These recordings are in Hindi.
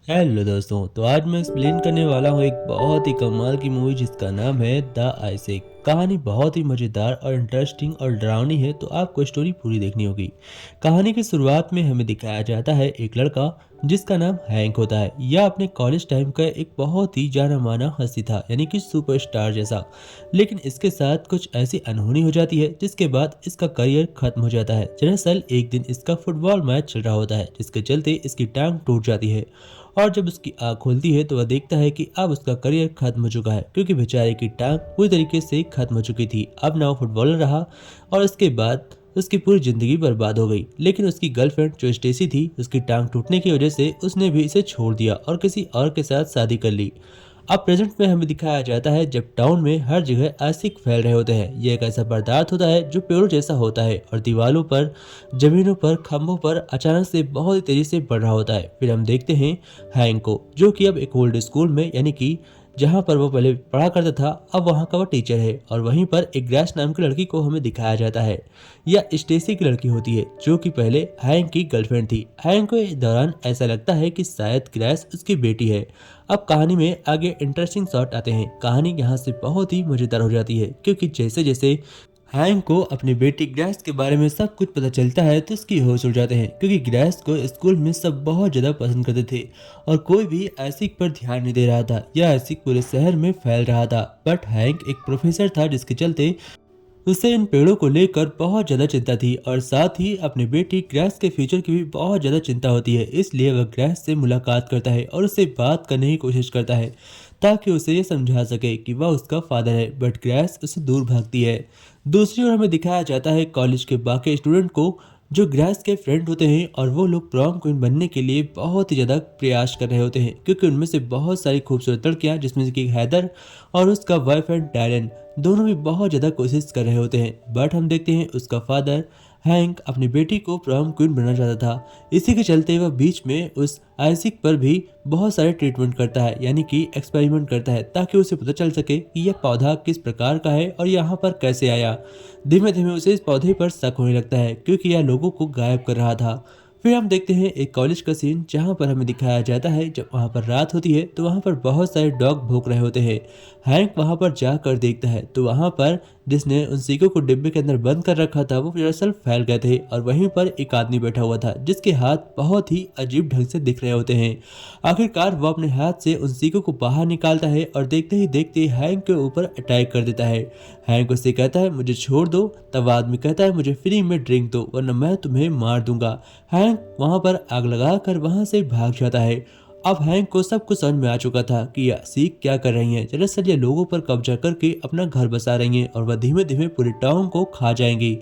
हेलो दोस्तों, तो आज मैं एक्सप्लेन करने वाला हूँ एक बहुत ही कमाल की मूवी जिसका नाम है द आइसेक। कहानी बहुत ही मज़ेदार और इंटरेस्टिंग और डरावनी है, तो आपको स्टोरी पूरी देखनी होगी। कहानी की शुरुआत में हमें दिखाया जाता है एक लड़का जिसका नाम हैंक होता है। यह अपने कॉलेज टाइम का एक बहुत ही जाना माना हस्ती था, यानी कि सुपरस्टार जैसा। लेकिन इसके साथ कुछ ऐसी अनहोनी हो जाती है जिसके बाद इसका करियर खत्म हो जाता है। दरअसल एक दिन इसका फुटबॉल मैच चल रहा होता है जिसके चलते इसकी टांग टूट जाती है। और जब उसकी आँख खुलती है तो वह देखता है कि अब उसका करियर खत्म हो चुका है, क्योंकि बेचारे की टांग पूरी तरीके से खत्म हो चुकी थी। अब ना वो फुटबॉलर रहा और इसके बाद उसकी पूरी जिंदगी बर्बाद हो गई। लेकिन उसकी गर्लफ्रेंड जो स्टेसी थी, उसकी टांग टूटने की वजह से उसने भी इसे छोड़ दिया और किसी और के साथ शादी कर ली। अब प्रेजेंट में हमें दिखाया जाता है जब टाउन में हर जगह एसिड फैल रहे होते हैं। यह एक ऐसा पदार्थ होता है जो पेड़ों जैसा होता है और दीवारों पर, जमीनों पर, खंभों पर अचानक से बहुत ही तेजी से बढ़ रहा होता है। फिर हम देखते हैं हैंक को, जो कि अब एक ओल्ड स्कूल में, यानी कि जहाँ पर वो पहले पढ़ा करता था, अब वहाँ का वो टीचर है। और वहीं पर एक ग्रेस नाम की लड़की को हमें दिखाया जाता है। यह स्टेसी की लड़की होती है जो कि पहले हैंक की गर्लफ्रेंड थी। हैंक को इस दौरान ऐसा लगता है कि शायद ग्रेस उसकी बेटी है। अब कहानी में आगे इंटरेस्टिंग शॉट आते हैं। कहानी यहाँ से बहुत ही मजेदार हो जाती है, क्योंकि जैसे जैसे हैंक को अपनी बेटी ग्रेस के बारे में सब कुछ पता चलता है तो उसकी होश उड़ जाते हैं, क्योंकि ग्रेस को स्कूल में सब बहुत ज्यादा पसंद करते थे और कोई भी ऐसिक पर ध्यान नहीं दे रहा था। यह ऐसिक पूरे शहर में फैल रहा था। बट हैंक एक प्रोफेसर था जिसके चलते उसे इन पेड़ों को लेकर बहुत ज्यादा चिंता थी, और साथ ही अपनी बेटी ग्रेस के फ्यूचर की भी बहुत ज्यादा चिंता होती है। इसलिए वह ग्रेस से मुलाकात करता है और उससे बात करने की कोशिश करता है ताकि उसे ये समझा सके कि वह उसका फादर है। बट ग्रेस उससे दूर भागती है। दूसरी ओर हमें दिखाया जाता है कॉलेज के बाकी स्टूडेंट को जो ग्रेस के फ्रेंड होते हैं, और वो लोग प्रॉम क्वीन बनने के लिए बहुत ही ज़्यादा प्रयास कर रहे होते हैं, क्योंकि उनमें से बहुत सारी खूबसूरत लड़कियां, जिसमें से कि हैदर और उसका बॉयफ्रेंड डैरन, दोनों भी बहुत ज़्यादा कोशिश कर रहे होते हैं। बट हम देखते हैं उसका फादर हैंक अपनी बेटी को प्रॉम क्वीन बनना चाहता था। इसी के चलते वह बीच में उस आइसिक पर भी बहुत सारे ट्रीटमेंट करता है, यानी कि एक्सपेरिमेंट करता है, ताकि उसे पता चल सके कि यह पौधा किस प्रकार का है और यहाँ पर कैसे आया। धीमे धीमे उसे इस पौधे पर शक होने लगता है, क्योंकि यह लोगों को गायब कर रहा था। फिर हम देखते हैं एक कॉलेज का सीन, जहाँ पर हमें दिखाया जाता है जब वहाँ पर रात होती है तो वहाँ पर बहुत सारे डॉग भौंक रहे होते हैं। हैंक वहाँ पर जाकर देखता है तो वहाँ पर जिसने उन सीखों को डिब्बे के अंदर बंद कर रखा था वो दरअसल फैल गए थे, और वहीं पर एक आदमी बैठा हुआ था जिसके हाथ बहुत ही अजीब ढंग से दिख रहे होते हैं। आखिरकार वो अपने हाथ से उन सीखों को बाहर निकालता है और देखते ही देखते हैंक के ऊपर अटैक कर देता है। हैंक उससे कहता है मुझे छोड़ दो, तब आदमी कहता है मुझे फ्री में ड्रिंक दो वरना मैं तुम्हें मार दूंगा। हैंक वहां पर आग लगाकर वहां से भाग जाता है। अब हैंक को सब कुछ समझ में आ चुका था कि यह सीख क्या कर रही हैं। दरअसल ये लोगों पर कब्जा करके अपना घर बसा रही हैं और वह धीमे धीमे पूरे टाउन को खा जाएंगी।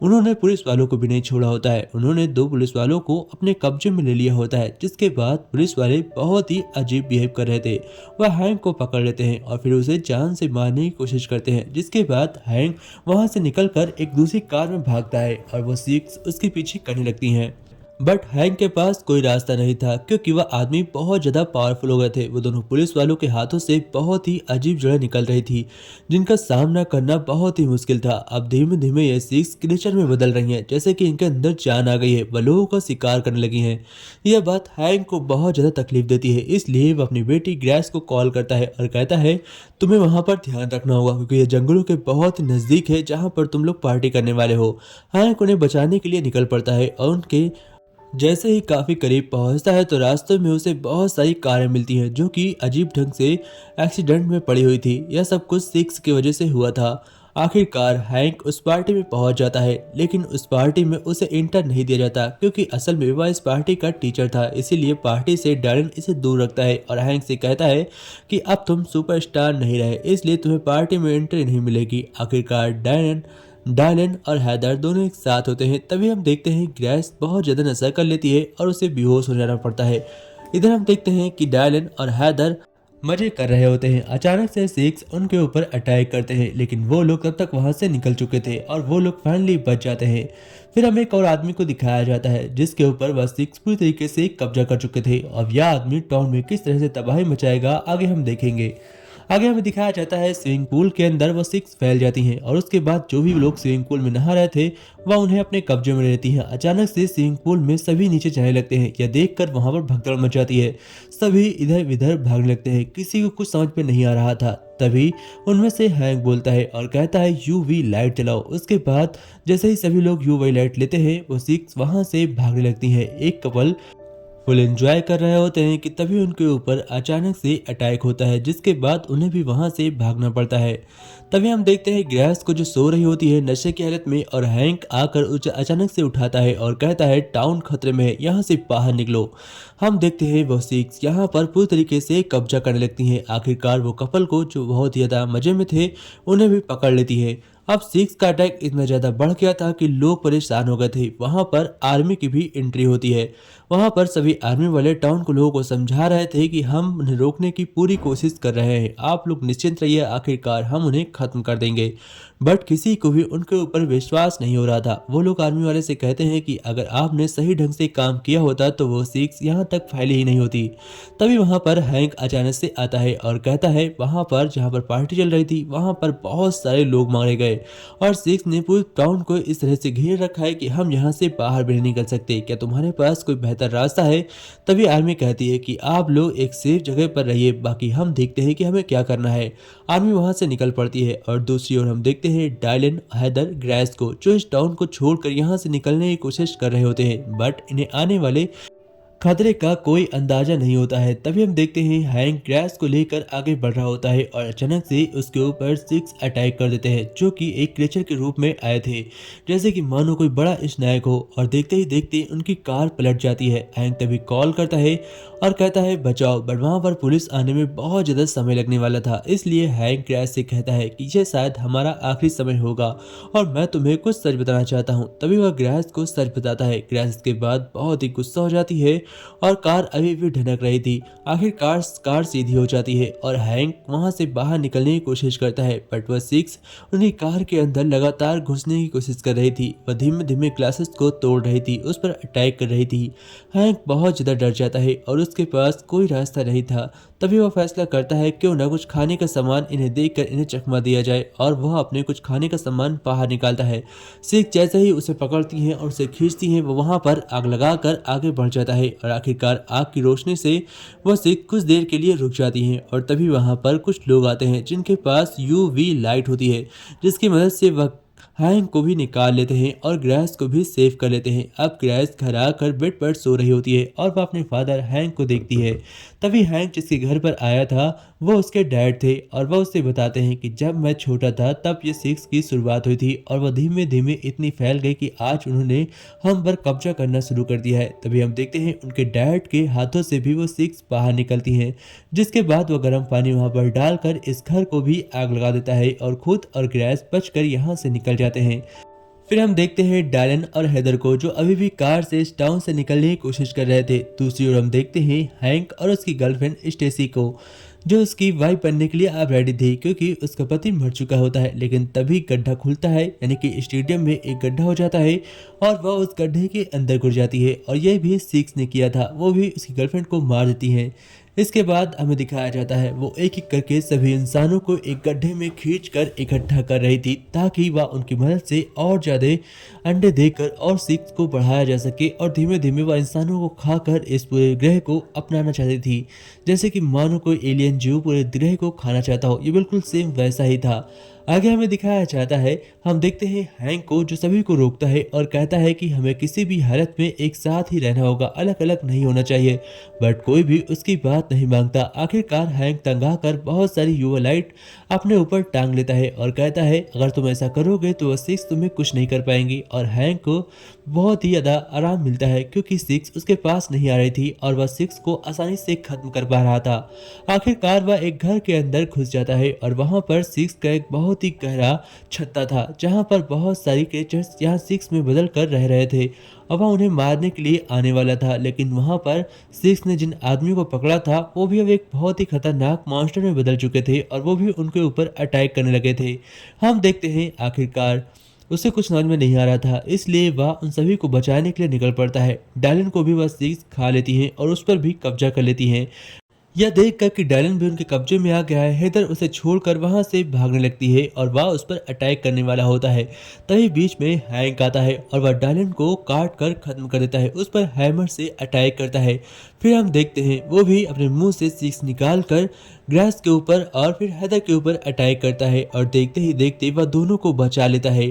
उन्होंने पुलिस वालों को भी नहीं छोड़ा होता है। उन्होंने दो पुलिस वालों को अपने कब्जे में ले लिया होता है, जिसके बाद पुलिस वाले बहुत ही अजीब बिहेव कर रहे थे। वह हैंक को पकड़ लेते हैं और फिर उसे जान से मारने की कोशिश करते हैं, जिसके बाद हैंक वहां से निकलकर एक दूसरी कार में भागता है और वो सीक्स उसके पीछे करने लगती हैं। बट हैंक के पास कोई रास्ता नहीं था, क्योंकि वह आदमी बहुत ज्यादा पावरफुल हो गए थे। वो दोनों पुलिस वालों के हाथों से बहुत ही अजीब जगह निकल रही थी, जिनका सामना करना बहुत ही मुश्किल था। अब धीमे धीमे ये सिक्स क्रिएचर में बदल रही हैं, जैसे कि इनके अंदर जान आ गई है, वह लोगों का शिकार करने लगी हैं। यह बात हैंक को बहुत ज्यादा तकलीफ देती है, इसलिए वह अपनी बेटी ग्रेस को कॉल करता है और कहता है तुम्हें वहां पर ध्यान रखना होगा, क्योंकि यह जंगलों के बहुत ही नजदीक है जहां पर तुम लोग पार्टी करने वाले हो। हैंक उन्हें बचाने के लिए निकल पड़ता है और उनके जैसे ही काफी करीब पहुंचता है तो रास्ते में उसे बहुत सारी कारें मिलती हैं जो कि अजीब ढंग से एक्सीडेंट में पड़ी हुई थी। यह सब कुछ सिक्स की वजह से हुआ था। आखिरकार हैंक उस पार्टी में पहुंच जाता है, लेकिन उस पार्टी में उसे इंटर नहीं दिया जाता, क्योंकि असल में वह इस पार्टी का टीचर था। इसीलिए पार्टी से डैरन इसे दूर रखता है और हैंक से कहता है कि अब तुम सुपरस्टार नहीं रहे, इसलिए तुम्हें पार्टी में एंट्री नहीं मिलेगी। आखिरकार डैरन डायलन और हैदर दोनों एक साथ होते हैं। तभी हम देखते हैं ग्रेस बहुत ज्यादा नशा कर लेती है और उसे बेहोश हो जाना पड़ता है। इधर हम देखते हैं कि डायलन और हैदर मजे कर रहे होते हैं। अचानक से सिक्स उनके ऊपर अटैक करते हैं, लेकिन वो लोग तब तक वहां से निकल चुके थे और वो लोग फाइनली बच जाते हैं। फिर हमें एक और आदमी को दिखाया जाता है जिसके ऊपर वह सिक्स पूरी तरीके से कब्जा कर चुके थे। अब यह आदमी टाउन में किस तरह से तबाही मचाएगा आगे हम देखेंगे। आगे हमें दिखाया जाता है स्विमिंग पूल के अंदर वो सिक्स फैल जाती हैं और उसके बाद जो भी लोग स्विमिंग पूल में नहा रहे थे वह उन्हें अपने कब्जे में लेती हैं। अचानक से स्विमिंग पूल में सभी नीचे जाने लगते हैं। यह देखकर वहां पर भगदड़ मच जाती है। सभी इधर उधर भागने लगते हैं। किसी को कुछ समझ में नहीं आ रहा था। तभी उनमें से हैंक बोलता है और कहता है यूवी लाइट चलाओ। उसके बाद जैसे ही सभी लोग यूवी लाइट लेते हैं वो सिक्स वहां से भागने लगती हैं। एक कपल फुल एंजॉय कर रहे होते हैं कि तभी उनके ऊपर अचानक से अटैक होता है, जिसके बाद उन्हें भी वहां से भागना पड़ता है। तभी हम देखते हैं ग्रेस को जो सो रही होती है नशे की हालत में, और हैंक आकर उसे अचानक से उठाता है और कहता है टाउन खतरे में है, यहाँ से बाहर निकलो। हम देखते हैं वो सिक्स यहाँ पर पूरी तरीके से कब्जा करने लगती हैं। आखिरकार वो कपल को जो बहुत ही ज्यादा मजे में थे उन्हें भी पकड़ लेती है। अब सिक्स का अटैक इतना ज्यादा बढ़ गया था कि लोग परेशान हो गए थे। वहां पर आर्मी की भी एंट्री होती है। वहां पर सभी आर्मी वाले टाउन को लोगों को समझा रहे थे कि हम उन्हें रोकने की पूरी कोशिश कर रहे हैं, आप लोग निश्चिंत रहिए, आखिरकार हम उन्हें खत्म कर देंगे। बट किसी को भी उनके ऊपर विश्वास नहीं हो रहा था। वो लोग आर्मी वाले से कहते हैं कि अगर आपने सही ढंग से काम किया होता तो वो सिक्स यहाँ तक फैली ही नहीं होती। तभी वहां पर हैंक अचानक से आता है और कहता है वहां पर जहां पर पार्टी चल रही थी वहां पर बहुत सारे लोग मारे गए और सिक्स ने पूरे टाउन को इस तरह से घेर रखा है कि हम यहाँ से बाहर भी नहीं निकल सकते, क्या तुम्हारे पास कोई बेहतर रास्ता है? तभी आर्मी कहती है कि आप लोग एक सेफ जगह पर रहिए, बाकी हम देखते हैं कि हमें क्या करना है। आर्मी वहां से निकल पड़ती है और दूसरी ओर हम देखते हैं डायलन, हैदर, ग्रेस को जो इस टाउन को छोड़कर यहाँ से निकलने की कोशिश कर रहे होते हैं, बट इन्हें आने वाले खतरे का कोई अंदाजा नहीं होता है। तभी हम देखते हैं हैंक ग्रेस को लेकर आगे बढ़ रहा होता है और अचानक से उसके ऊपर सिक्स अटैक कर देते हैं, जो कि एक क्रिएचर के रूप में आए थे, जैसे कि मानो कोई बड़ा स्नैक हो। और देखते ही देखते उनकी कार पलट जाती है। हैंक तभी कॉल करता है और कहता है बचाओ, बट वहां पर पुलिस आने में बहुत ज्यादा समय लगने वाला था, इसलिए हैंक ग्रेस से कहता है कि यह शायद हमारा आखिरी समय होगा और मैं तुम्हें कुछ सच बताना चाहता हूँ। तभी वह ग्रेस को सच बताता है। ग्रेस इसके बाद बहुत ही गुस्सा हो जाती है और कार अभी भी ढनक रही थी। आखिरकार कार सीधी हो जाती है और हैंक वहां से बाहर निकलने की कोशिश करता है, बट वह सिक्स उनकी कार के अंदर लगातार घुसने की कोशिश कर रही थी। वह धीमे धीमे ग्लासेस को तोड़ रही थी, उस पर अटैक कर रही थी। हैंक बहुत ज्यादा डर जाता है और उसके पास कोई रास्ता नहीं था। तभी वह फैसला करता है क्यों ना कुछ खाने का सामान इन्हें देकर इन्हें चकमा दिया जाए, और वह अपने कुछ खाने का सामान बाहर निकालता है। सिक्स जैसे ही उसे पकड़ती हैं और उसे खींचती हैं, वो वहां पर आग लगाकर आगे बढ़ जाता है और आखिरकार आग की रोशनी से वह सिक्स कुछ देर के लिए रुक जाती हैं। और तभी वहां पर कुछ लोग आते हैं जिनके पास यूवी लाइट होती है, जिसकी मदद से वह हैंक को भी निकाल लेते हैं और ग्रेस को भी सेव कर लेते हैं। अब ग्रेस घर आकर बेड पर सो रही होती है और वह अपने फादर हैंक को देखती है। तभी हैंक जिसके घर पर आया था वो उसके डैड थे और वह उससे बताते हैं कि जब मैं छोटा था तब ये सिक्स की शुरुआत हुई थी और वह धीमे धीमे इतनी फैल गई कि आज उन्होंने हम पर कब्जा करना शुरू कर दिया है। तभी हम देखते हैं उनके डैड के हाथों से भी वो सिक्स बाहर निकलती हैं, जिसके बाद वो गर्म पानी वहां पर डालकर इस घर को भी आग लगा देता है और खुद और ग्रेस बचकर यहाँ से निकल जाते हैं। फिर हम देखते हैं डायलन और हेदर को जो अभी भी कार से इस टाउन से निकलने की कोशिश कर रहे थे। दूसरी ओर हम देखते हैं हैंक और उसकी गर्लफ्रेंड स्टेसी को, जो उसकी वाइफ बनने के लिए अब रेडी थी क्योंकि उसका पति मर चुका होता है। लेकिन तभी गड्ढा खुलता है, यानी कि स्टेडियम में एक गड्ढा हो जाता है और वह उस गड्ढे के अंदर घुस जाती है और यह भी सिक्स ने किया था, वो भी उसकी गर्लफ्रेंड को मार देती है। इसके बाद हमें दिखाया जाता है वो एक एक करके सभी इंसानों को एक गड्ढे में खींचकर इकट्ठा कर रही थी ताकि वह उनकी मदद से और ज्यादा अंडे देकर और सिक्स को बढ़ाया जा सके, और धीमे धीमे वह इंसानों को खाकर इस पूरे ग्रह को अपनाना चाहती थी, जैसे कि मानो कोई एलियन जीव पूरे ग्रह को खाना चाहता हो। ये बिल्कुल सेम वैसा ही था। आगे हमें दिखाया जाता है, हम देखते हैं हैंक को जो सभी को रोकता है और कहता है कि हमें किसी भी हालत में एक साथ ही रहना होगा, अलग अलग नहीं होना चाहिए, बट कोई भी उसकी बात नहीं मांगता। आखिरकार हैंक तंग आकर बहुत सारी युवा लाइट अपने ऊपर टांग लेता है और कहता है अगर तुम ऐसा करोगे तो वह सिक्स तुम्हें कुछ नहीं कर पाएंगी। और हैंक को बहुत ही ज्यादा आराम मिलता है क्योंकि सिक्स उसके पास नहीं आ रही थी और वह सिक्स को आसानी से खत्म कर पा रहा था। आखिरकार वह एक घर के अंदर घुस जाता है और वहां पर सिक्स का एक बहुत ही गहरा छत्ता था जहां पर बहुत सारी क्रिएचर्स यहाँ सिक्स में बदल कर रह रहे थे और वह उन्हें मारने के लिए आने वाला था। लेकिन वहां पर सिक्स ने जिन आदमियों को पकड़ा था वो भी अब एक बहुत ही खतरनाक मॉन्स्टर में बदल चुके थे और वो भी उनके ऊपर अटैक करने लगे थे। हम देखते हैं आखिरकार उसे कुछ समझ में नहीं आ रहा था, इसलिए वह उन सभी को बचाने के लिए निकल पड़ता है। डायलन को भी वह सिक्स खा लेती हैं और उस पर भी कब्जा कर लेती हैं। यह देखकर कि डायलन भी उनके कब्जे में आ गया है, हेदर उसे छोड़कर वहां से भागने लगती है और वह उस पर अटैक करने वाला होता है। तभी बीच में हैंक आता है और वह डायलन को काट कर खत्म कर देता है, उस पर हैमर से अटैक करता है। फिर हम देखते हैं वो भी अपने मुंह से सिक्स निकाल कर ग्रास के ऊपर और फिर हेदर के ऊपर अटैक करता है और देखते ही देखते वह दोनों को बचा लेता है।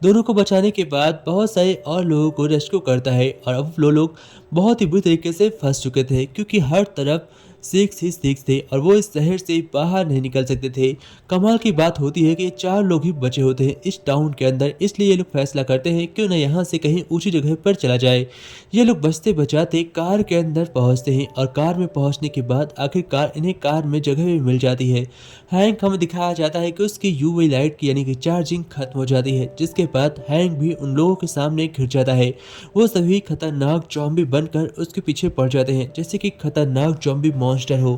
दोनों को बचाने के बाद बहुत सारे और लोगों को रेस्क्यू करता है और अब वो लोग बहुत ही बुरी तरीके से फंस चुके थे, क्योंकि हर तरफ सिक्स ही सिक्स थे और वो इस शहर से बाहर नहीं निकल सकते थे। कमाल की बात होती है कि ये चार लोग ही बचे होते हैं इस टाउन के अंदर, इसलिए ये लोग फैसला करते हैं क्यों ना यहाँ से कहीं ऊंची जगह पर चला जाए। ये लोग बचते बचाते कार के अंदर पहुंचते हैं और कार में पहुंचने के बाद आखिरकार इन्हें कार में जगह भी मिल जाती है। हैंक हमें दिखाया जाता है कि उसकी यूवी लाइट की यानी कि चार्जिंग खत्म हो जाती है, जिसके बाद हैंक भी उन लोगों के सामने घिर जाता है। वो सभी खतरनाक जॉम्बी बनकर उसके पीछे पड़ जाते हैं, जैसे कि खतरनाक जॉम्बी मॉन्स्टर हो।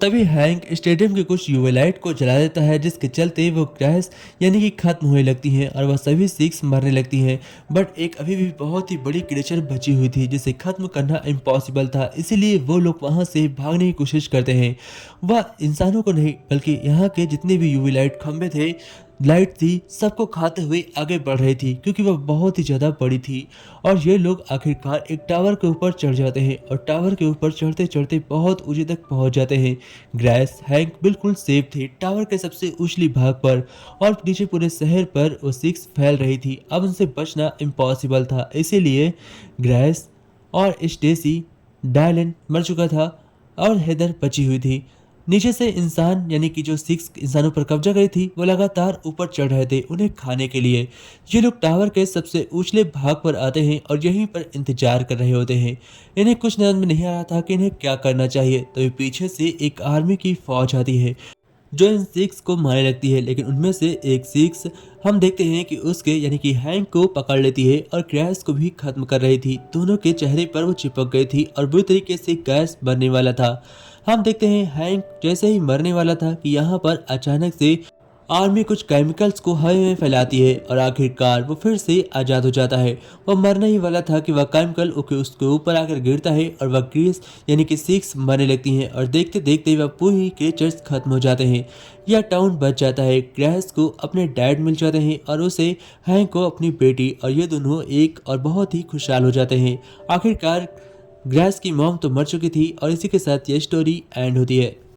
तभी हैंक स्टेडियम के कुछ यूवी लाइट को जला देता है, जिसके चलते वो क्रैश यानी कि खत्म होने लगती हैं और वह सभी सिक्स मरने लगती हैं। बट एक अभी भी बहुत ही बड़ी क्रिएचर बची हुई थी जिसे खत्म करना इम्पॉसिबल था, इसीलिए वो लोग वहां से भागने की कोशिश करते हैं। वह इंसानों को नहीं बल्कि यहाँ के जितने भी यूवी लाइट खंभे थे, लाइट थी, सबको खाते हुए आगे बढ़ रही थी, क्योंकि वह बहुत ही ज़्यादा बड़ी थी। और ये लोग आखिरकार एक टावर के ऊपर चढ़ जाते हैं और टावर के ऊपर चढ़ते चढ़ते बहुत ऊंचे तक पहुंच जाते हैं। ग्रेस हैंक बिल्कुल सेफ थे टावर के सबसे ऊंचली भाग पर और नीचे पूरे शहर पर वो सिक्स फैल रही थी। अब उनसे बचना इम्पॉसिबल था, इसीलिए ग्रेस और स्टेसी, डायलन मर चुका था और हेदर बची हुई थी। नीचे से इंसान यानी कि जो सिक्स इंसानों पर कब्जा करी थी वो लगातार ऊपर चढ़ रहे थे उन्हें खाने के लिए। ये लोग टावर के सबसे ऊंचले भाग पर आते हैं और यहीं पर इंतजार कर रहे होते हैं। इन्हें कुछ नजर में नहीं आ रहा था कि इन्हें क्या करना चाहिए, तो पीछे से एक आर्मी की फौज आती है जो इन सिक्स को मारने लगती है, लेकिन उनमें से एक सिक्स हम देखते हैं कि उसके यानी कि हैंक को पकड़ लेती है और क्रैश को भी खत्म कर रही थी। दोनों के चेहरे पर वो चिपक गई थी और बुरी तरीके से गैस बनने वाला था। हम देखते हैं हैंक जैसे ही मरने वाला था कि यहाँ पर अचानक से आर्मी कुछ केमिकल्स को हवा में फैलाती है और आखिरकार वो फिर से आज़ाद हो जाता है। वह मरने ही वाला था कि वह केमिकल उसके ऊपर आकर गिरता है और वह ग्रीस यानी कि सिक्स मरने लगती हैं और देखते देखते वह पूरी क्रिएचर्स खत्म हो जाते हैं। यह टाउन बच जाता है, क्रैश को अपने डैड मिल जाते हैं और उसे हैंक को अपनी बेटी, और ये दोनों एक और बहुत ही खुशहाल हो जाते हैं। आखिरकार ग्रेस की मॉम तो मर चुकी थी और इसी के साथ यह स्टोरी एंड होती है।